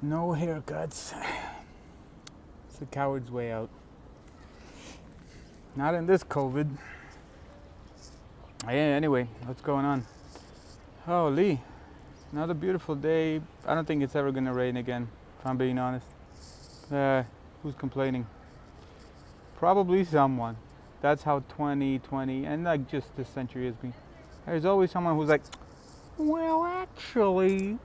No haircuts. It's the coward's way out. Not in this COVID. Yeah, anyway, what's going on? Holy, another beautiful day. I don't think it's ever gonna rain again, if I'm being honest. Who's complaining? Probably someone. That's how 2020 and like just this century has been. There's always someone who's like, well, actually,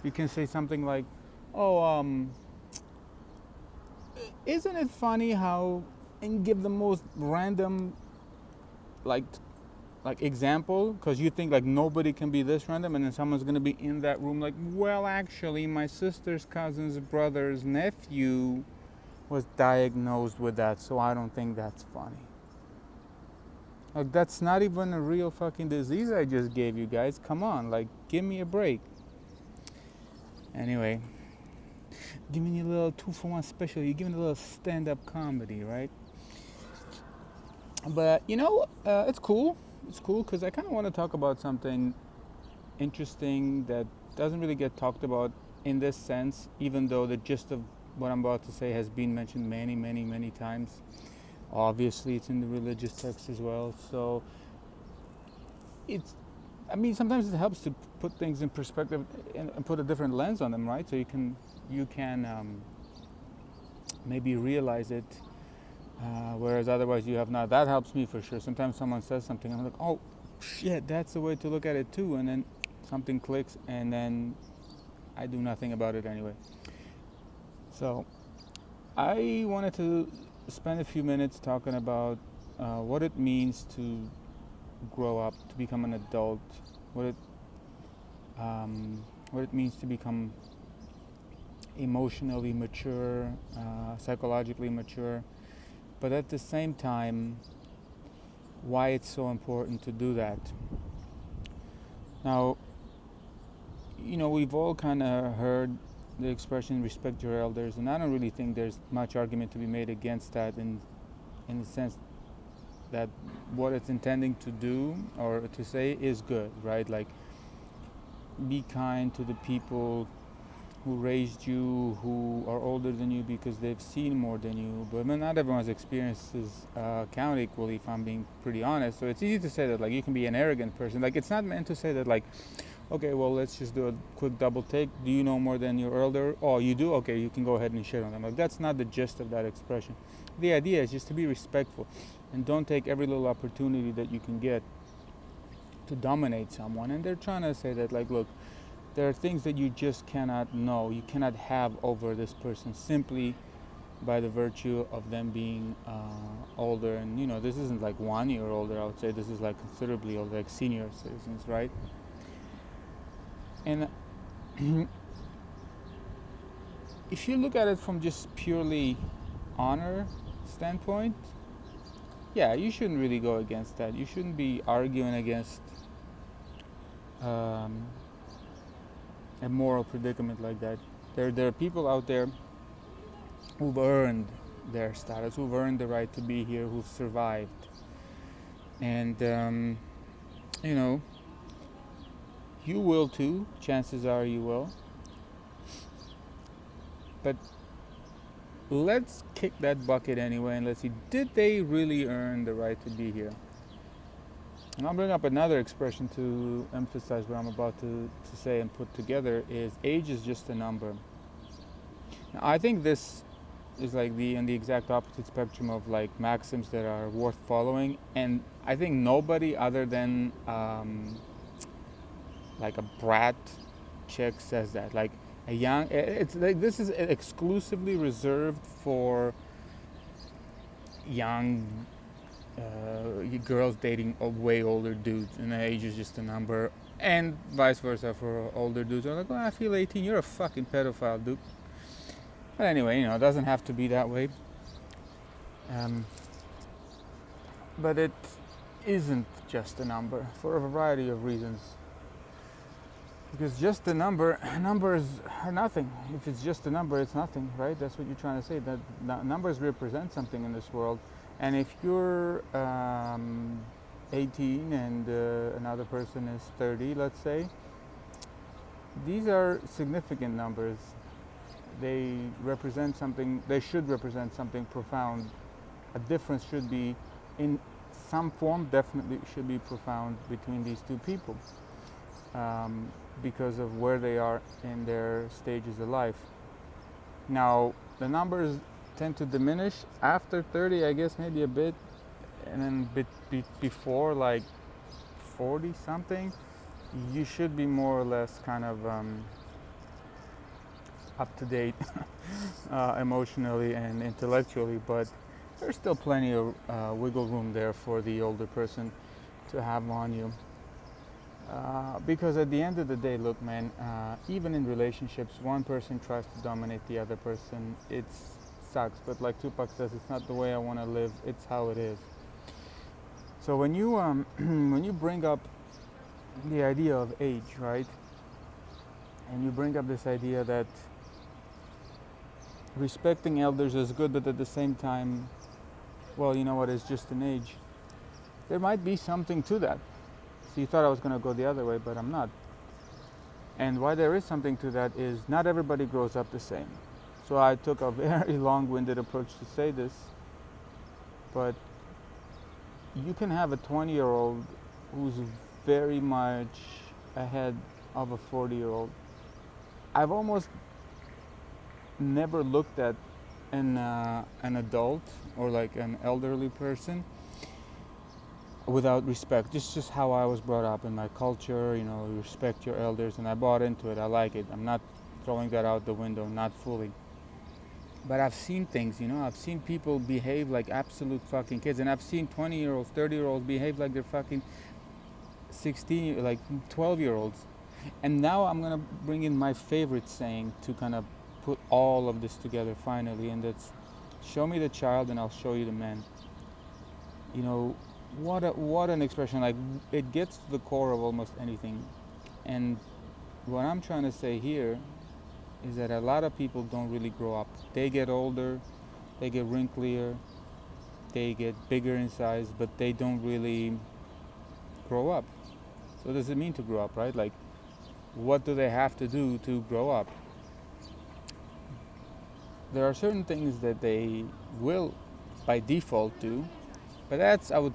you can say something like, oh, isn't it funny how, and give the most random, like example, because you think like nobody can be this random, and then someone's gonna be in that room like, well, actually, my sister's cousin's brother's nephew was diagnosed with that, so I don't think that's funny. Like, that's not even a real fucking disease I just gave you guys. Come on, like, give me a break. Anyway, giving you a little 2-for-1 special. You're giving a little stand-up comedy, right? But it's cool. It's cool because I kind of want to talk about something interesting that doesn't really get talked about in this sense, even though the gist of what I'm about to say has been mentioned many, many, many times. Obviously, it's in the religious text as well. So sometimes it helps to put things in perspective and put a different lens on them, right? So you can maybe realize it, whereas otherwise you have not. That helps me for sure. Sometimes someone says something, I'm like, oh shit, that's the way to look at it too, and then something clicks, and then I do nothing about it anyway. So I wanted to spend a few minutes talking about what it means to grow up, to become an adult, what it means to become emotionally mature, psychologically mature, but at the same time, why it's so important to do that. Now, we've all kind of heard the expression respect your elders, and I don't really think there's much argument to be made against that in the sense that what it's intending to do or to say is good, right? Like, be kind to the people who raised you, who are older than you because they've seen more than you. But not everyone's experiences count equally, if I'm being pretty honest. So it's easy to say that like you can be an arrogant person. Like, it's not meant to say that like, okay, well, let's just do a quick double take. Do you know more than your elder? Oh, you do? Okay, you can go ahead and shit on them. Like, that's not the gist of that expression. The idea is just to be respectful and don't take every little opportunity that you can get to dominate someone. And they're trying to say that like, look, there are things that you just cannot know, you cannot have over this person simply by the virtue of them being older. And this isn't like 1 year older, I would say this is like considerably older, like senior citizens, right? And if you look at it from just purely honor standpoint, yeah, you shouldn't really go against that. You shouldn't be arguing against a moral predicament like that. There are people out there who've earned their status, who've earned the right to be here, who've survived. And you will too, chances are you will. But let's kick that bucket anyway and let's see, did they really earn the right to be here? And I'll bring up another expression to emphasize what I'm about to say and put together is age is just a number. Now, I think this is like on the exact opposite spectrum of like maxims that are worth following, and I think nobody other than like a brat chick says that. Like a young, it's like this is exclusively reserved for young girls dating way older dudes, and age is just a number, and vice versa for older dudes. They're like, oh, I feel 18, you're a fucking pedophile, dude. But anyway, it doesn't have to be that way. But it isn't just a number for a variety of reasons. Because just a numbers are nothing. If it's just a number, it's nothing, right? That's what you're trying to say, that numbers represent something in this world. And if you're 18 and another person is 30, let's say, these are significant numbers. They represent something, they should represent something profound. A difference should be, in some form, definitely should be profound between these two people, because of where they are in their stages of life. Now, the numbers tend to diminish after 30, I guess, maybe a bit, and then before like 40 something, you should be more or less kind of up to date emotionally and intellectually, but there's still plenty of wiggle room there for the older person to have on you. Because at the end of the day, look, man, even in relationships, one person tries to dominate the other person. It sucks, but like Tupac says, it's not the way I want to live, it's how it is. So when you when you bring up the idea of age, right, and you bring up this idea that respecting elders is good, but at the same time, well, you know what, it's just an age. There might be something to that. So you thought I was going to go the other way, but I'm not. And why there is something to that is not everybody grows up the same. So I took a very long-winded approach to say this, but you can have a 20-year-old who's very much ahead of a 40-year-old. I've almost never looked at an adult or like an elderly person without respect. Just how I was brought up in my culture, you know, respect your elders, and I bought into it. I like it. I'm not throwing that out the window, not fully. But I've seen things, you know, I've seen people behave like absolute fucking kids, and I've seen 20-year-olds, 30-year-olds behave like they're fucking 16, like 12-year-olds. And now I'm gonna bring in my favorite saying to kind of put all of this together finally, and that's, show me the child and I'll show you the man. You know, what an expression. Like, it gets to the core of almost anything. And what I'm trying to say here is that a lot of people don't really grow up. They get older, they get wrinklier, they get bigger in size, but they don't really grow up. So what does it mean to grow up, right? Like, what do they have to do to grow up? There are certain things that they will by default do, but that's, I would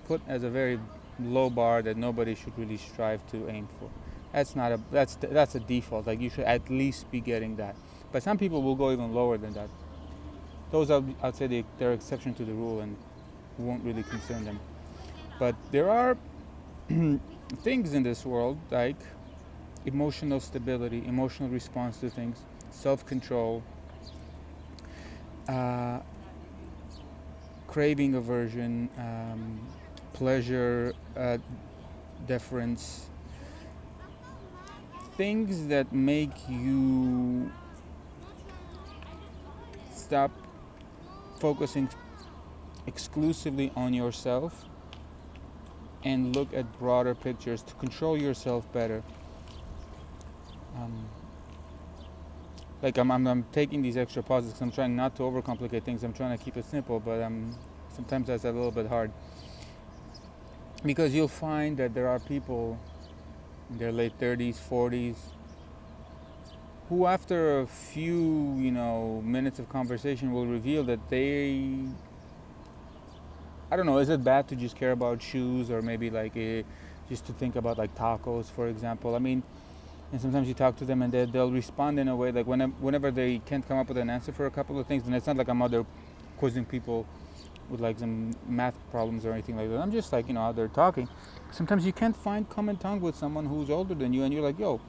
put as a very low bar that nobody should really strive to aim for. That's not a that's a default. Like, you should at least be getting that. But some people will go even lower than that. Those are, I'd say, they're exception to the rule and won't really concern them. But there are things in this world like emotional stability, emotional response to things, self-control, craving aversion, pleasure, deference, things that make you stop focusing exclusively on yourself and look at broader pictures to control yourself better. Like, I'm taking these extra pauses because I'm trying not to overcomplicate things. I'm trying to keep it simple, but sometimes that's a little bit hard. Because you'll find that there are people in their late 30s, 40s, who after a few, minutes of conversation will reveal that they, I don't know, is it bad to just care about shoes, or maybe like just to think about like tacos, for example? I mean, and sometimes you talk to them and they'll respond in a way like whenever they can't come up with an answer for a couple of things, and it's not like I'm out there quizzing people with like some math problems or anything like that. I'm just like, out there talking. Sometimes you can't find common tongue with someone who's older than you, and you're like, yo,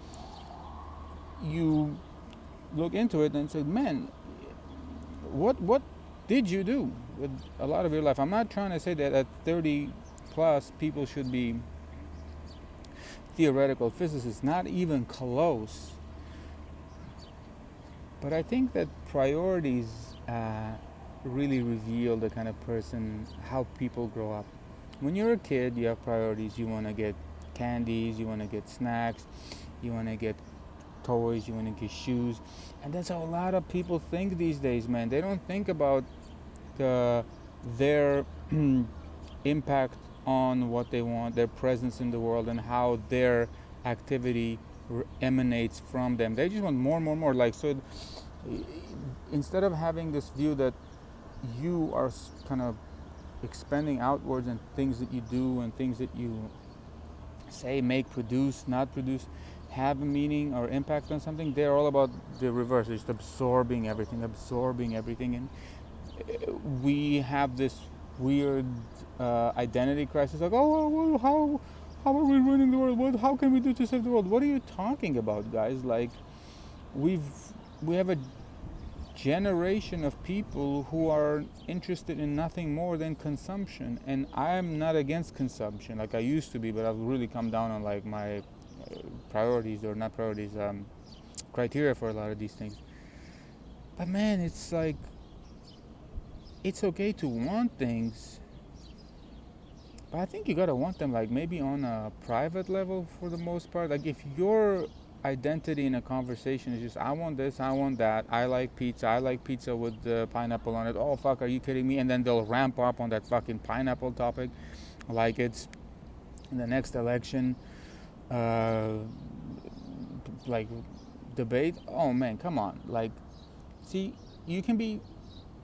you look into it and say, man, what did you do with a lot of your life? I'm not trying to say that at 30 plus people should be theoretical physicists, not even close. But I think that priorities really reveal the kind of person, how people grow up. When you're a kid, you have priorities. You want to get candies, you want to get snacks, you want to get toys, you want to get shoes. And that's how a lot of people think these days, man. They don't think about their impact on what they want, their presence in the world, and how their activity emanates from them. They just want more and more and more. Like, so instead of having this view that you are kind of expanding outwards, and things that you do and things that you say, make, produce, not produce, have a meaning or impact on something, they're all about the reverse. They're just absorbing everything. And we have this weird identity crisis, like, oh, well, how are we ruining the world? How can we do to save the world? What are you talking about, guys? Like, we have a generation of people who are interested in nothing more than consumption, and I'm not against consumption like I used to be, but I've really come down on like my priorities, or not priorities, criteria for a lot of these things. But man, it's like, it's okay to want things, but I think you gotta want them like maybe on a private level for the most part. Like, if your identity in a conversation is just, I want this, I want that, I like pizza with the pineapple on it, oh fuck, are you kidding me? And then they'll ramp up on that fucking pineapple topic like it's the next election, like debate. Oh man, come on. Like, see, you can be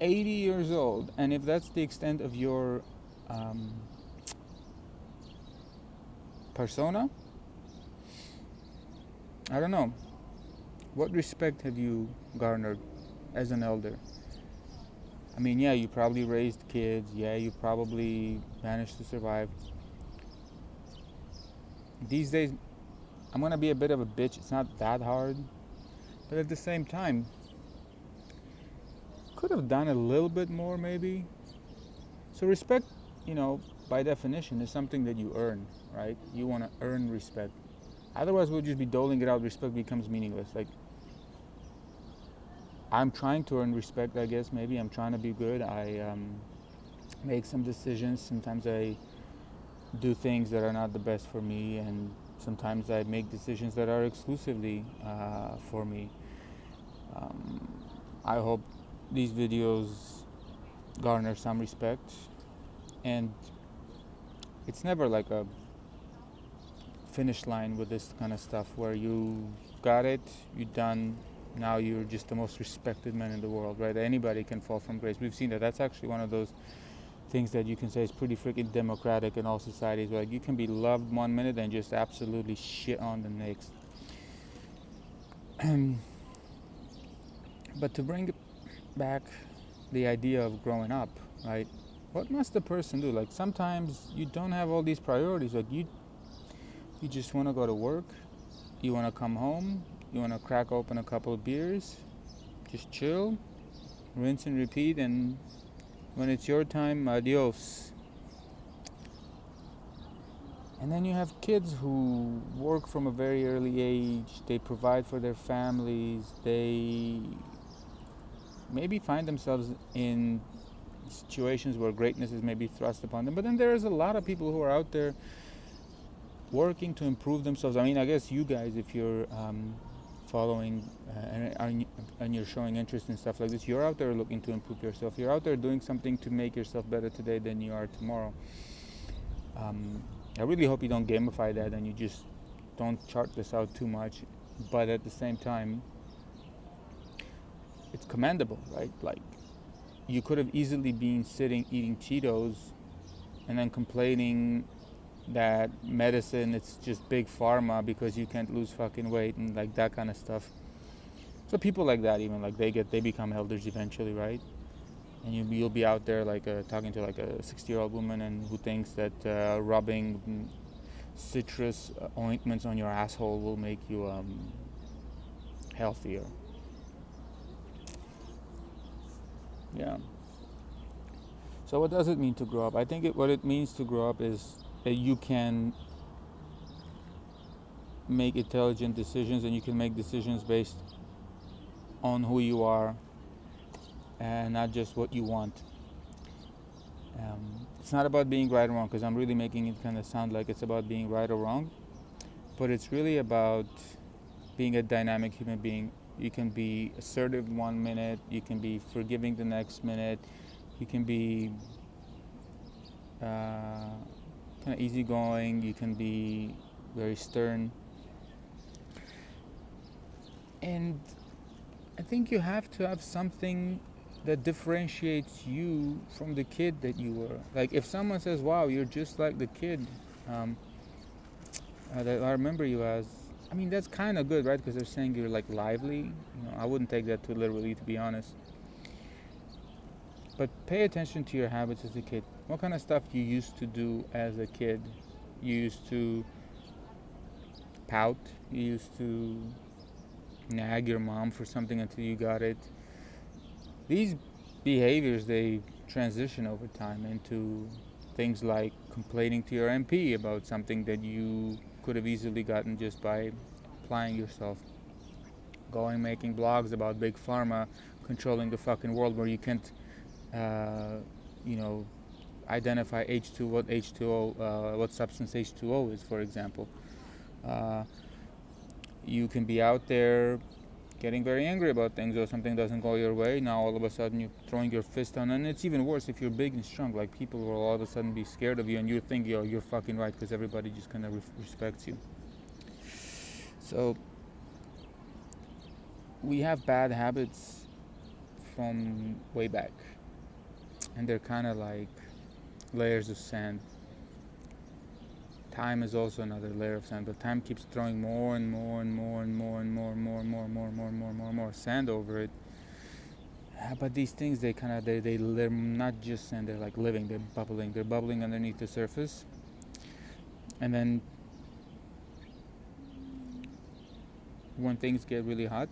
80 years old, and if that's the extent of your persona, I don't know. What respect have you garnered as an elder? I mean, yeah, you probably raised kids. Yeah, you probably managed to survive. These days, I'm gonna be a bit of a bitch. It's not that hard. But at the same time, could have done a little bit more maybe. So respect, by definition, is something that you earn, right? You want to earn respect. Otherwise, we'll just be doling it out. Respect becomes meaningless. Like, I'm trying to earn respect, I guess. Maybe I'm trying to be good. I make some decisions. Sometimes I do things that are not the best for me, and sometimes I make decisions that are exclusively for me. I hope these videos garner some respect, and it's never like a finish line with this kind of stuff where you got it, you're done, now you're just the most respected man in the world, right? Anybody can fall from grace. We've seen that. That's actually one of those things that you can say is pretty freaking democratic in all societies, where like you can be loved 1 minute and just absolutely shit on the next. But to bring back the idea of growing up, right? What must the person do? Like, sometimes you don't have all these priorities. Like, you just want to go to work, you want to come home, you want to crack open a couple of beers, just chill, rinse and repeat, and when it's your time, adios. And then you have kids who work from a very early age, they provide for their families, they maybe find themselves in situations where greatness is maybe thrust upon them. But then there's a lot of people who are out there working to improve themselves. I mean, I guess you guys, if you're following and you're showing interest in stuff like this, you're out there looking to improve yourself. You're out there doing something to make yourself better today than you are tomorrow. I really hope you don't gamify that and you just don't chart this out too much. But at the same time, it's commendable, right? Like, you could have easily been sitting eating Cheetos and then complaining that medicine, it's just big pharma because you can't lose fucking weight and like that kind of stuff. So people like that, even like they become elders eventually, right? And you'll be out there like talking to like a 60-year-old woman and who thinks that rubbing citrus ointments on your asshole will make you healthier. Yeah. So what does it mean to grow up? I think what it means to grow up is that you can make intelligent decisions, and you can make decisions based on who you are and not just what you want. It's not about being right or wrong, because I'm really making it kind of sound like it's about being right or wrong, but it's really about being a dynamic human being. You can be assertive 1 minute, you can be forgiving the next minute, you can be kind of easygoing, you can be very stern. And I think you have to have something that differentiates you from the kid that you were. Like if someone says, "Wow, you're just like the kid um, that I remember you as," I mean that's kind of good, right? Because they're saying you're like lively. I wouldn't take that too literally, to be honest. But pay attention to your habits as a kid. What kind of stuff you used to do as a kid? You used to pout. You used to nag your mom for something until you got it. These behaviors, they transition over time into things like complaining to your MP about something that you could have easily gotten just by applying yourself. Going making blogs about big pharma controlling the fucking world where you can't, uh, you know, identify H2 what H2O, what substance H2O is, for example. Uh, you can be out there getting very angry about things, or something doesn't go your way. Now all of a sudden you're throwing your fist on, and it's even worse if you're big and strong. Like people will all of a sudden be scared of you, and you think you're fucking right because everybody just kind of respects you. So we have bad habits from way back, and they're kind of like layers of sand. Time is also another layer of sand, but time keeps throwing more and more and more and more and more and more and more and more and more and more and more and more sand over it. But these things, they're not just sand, they're like living, they're bubbling underneath the surface. And then when things get really hot,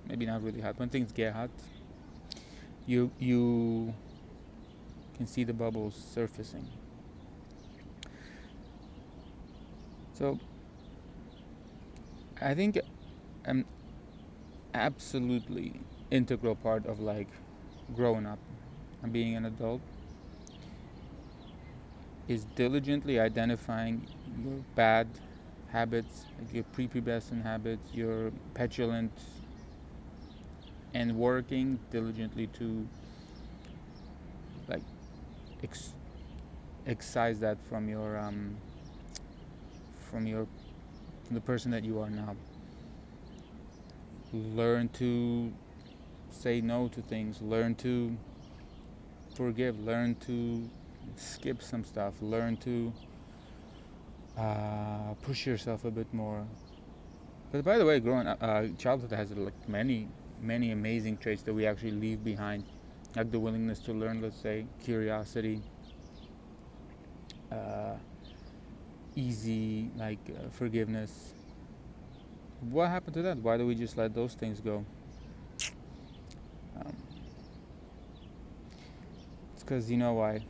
maybe not really hot, when things get hot, you can see the bubbles surfacing. So I think an absolutely integral part of like growing up and being an adult is diligently identifying your bad habits, like your prepubescent habits, your petulant, and working diligently to like excise that from the person that you are now. Learn to say no to things, learn to forgive, learn to skip some stuff, learn to push yourself a bit more. But by the way, growing up, childhood has like many amazing traits that we actually leave behind, like the willingness to learn, let's say, curiosity, easy, like forgiveness. What happened to that? Why do we just let those things go? It's because you know why.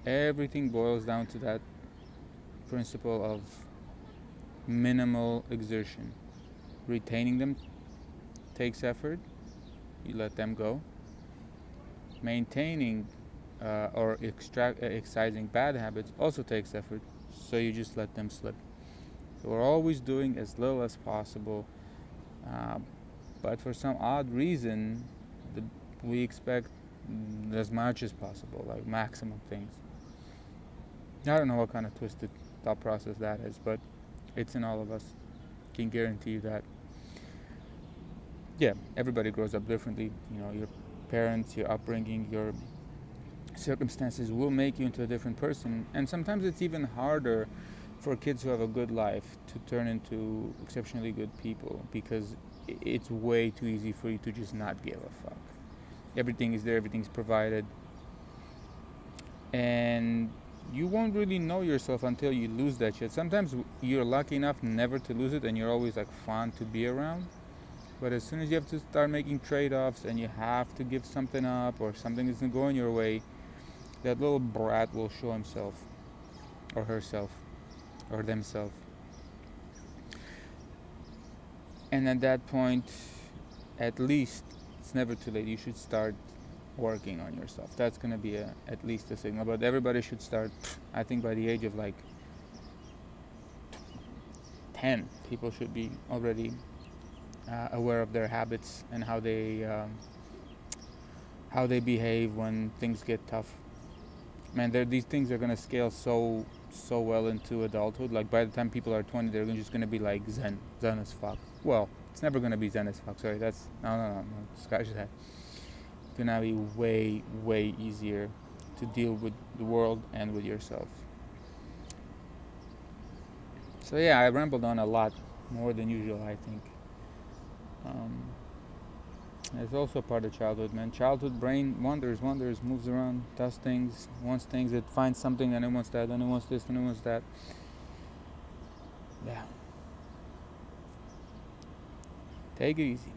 Everything boils down to that principle of minimal exertion. Retaining them takes effort. You let them go. Maintaining or excising bad habits also takes effort. So you just let them slip. So we're always doing as little as possible. But for some odd reason, we expect as much as possible, like maximum things. I don't know what kind of twisted thought process that is, but it's in all of us. Can guarantee you that. Yeah, everybody grows up differently. Your parents, your upbringing, your circumstances will make you into a different person. And sometimes it's even harder for kids who have a good life to turn into exceptionally good people, because it's way too easy for you to just not give a fuck. Everything is there, everything's provided. And you won't really know yourself until you lose that shit. Sometimes you're lucky enough never to lose it, and you're always like fun to be around. But as soon as you have to start making trade-offs and you have to give something up, or something isn't going your way, that little brat will show himself or herself or themselves. And at that point, at least, it's never too late. You should start working on yourself. That's going to be at least a signal. But everybody should start, I think, by the age of like 10. People should be already aware of their habits and how they behave when things get tough. Man, these things are going to scale so so well into adulthood. Like by the time people are 20, they're just gonna be like zen as fuck. Well, it's never gonna be zen as fuck. Sorry, that's no. Scratch that. It's gonna be way easier to deal with the world and with yourself. So yeah, I rambled on a lot more than usual, I think. Um, it's also part of childhood, man. Childhood brain wanders, moves around, does things, wants things. It finds something, and it wants that, and it wants this, and it wants that. Yeah. Take it easy.